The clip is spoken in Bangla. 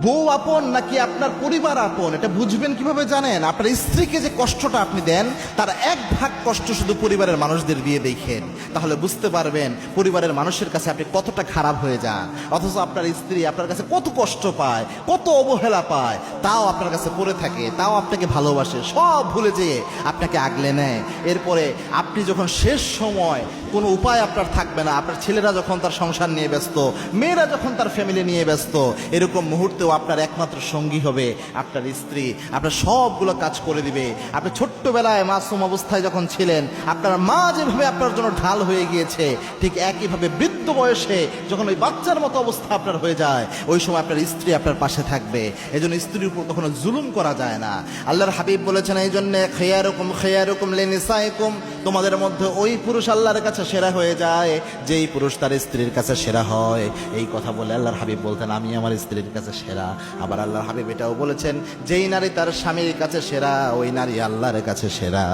বউ আপন নাকি আপনার পরিবার আপন, এটা বুঝবেন কিভাবে জানেন? আপনার স্ত্রীকে যে কষ্টটা আপনি দেন তার 1 ভাগ কষ্ট শুধু পরিবারের মানুষদের দিয়ে দেখেন, তাহলে বুঝতে পারবেন পরিবারের মানুষের কাছে আপনি কতটা খারাপ হয়ে যান। অথচ আপনার স্ত্রী আপনার কাছে কত কষ্ট পায়, কত অবহেলা পায়, তাও আপনার কাছে পড়ে থাকে, তাও আপনাকে ভালোবাসে, সব ভুলে যেয়ে আপনাকে আগলে নেয়। এরপরে আপনি যখন শেষ সময় কোনো উপায় আপনার থাকবে না, আপনার ছেলেরা যখন তার সংসার নিয়ে ব্যস্ত, মেয়েরা যখন তার ফ্যামিলি নিয়ে ব্যস্ত, এরকম মুহূর্তেও আপনার একমাত্র সঙ্গী হবে আপনার স্ত্রী। আপনার সবগুলো কাজ করে দিবে। আপনি ছোট্টবেলায় মাসুম অবস্থায় যখন ছিলেন, আপনার মা যেভাবে আপনার জন্য ঢাল হয়ে গিয়েছে, ঠিক একইভাবে বৃদ্ধ বয়সে যখন ওই বাচ্চার মতো অবস্থা আপনার হয়ে যায়, ওই সময় আপনার স্ত্রী আপনার পাশে থাকবে। এই জন্য স্ত্রীর উপর কখনো জুলুম করা যায় না। আল্লাহর হাবিব বলেছেন, এই জন্য খেয়ারুকুম লিনিসাইকুম, তোমাদের মধ্যে ওই পুরুষ আল্লাহর কাছে সেরা হয়ে যায় যেই পুরুষ তার স্ত্রীর কাছে সেরা হয়। এই কথা বলে আল্লাহর হাবিব বলতেন, আমি আমার স্ত্রীর কাছে সেরা। আবার আল্লাহর হাবিব এটাও বলেছেন, যেই নারী তার স্বামীর কাছে সেরা, ওই নারী আল্লাহর কাছে সেরা।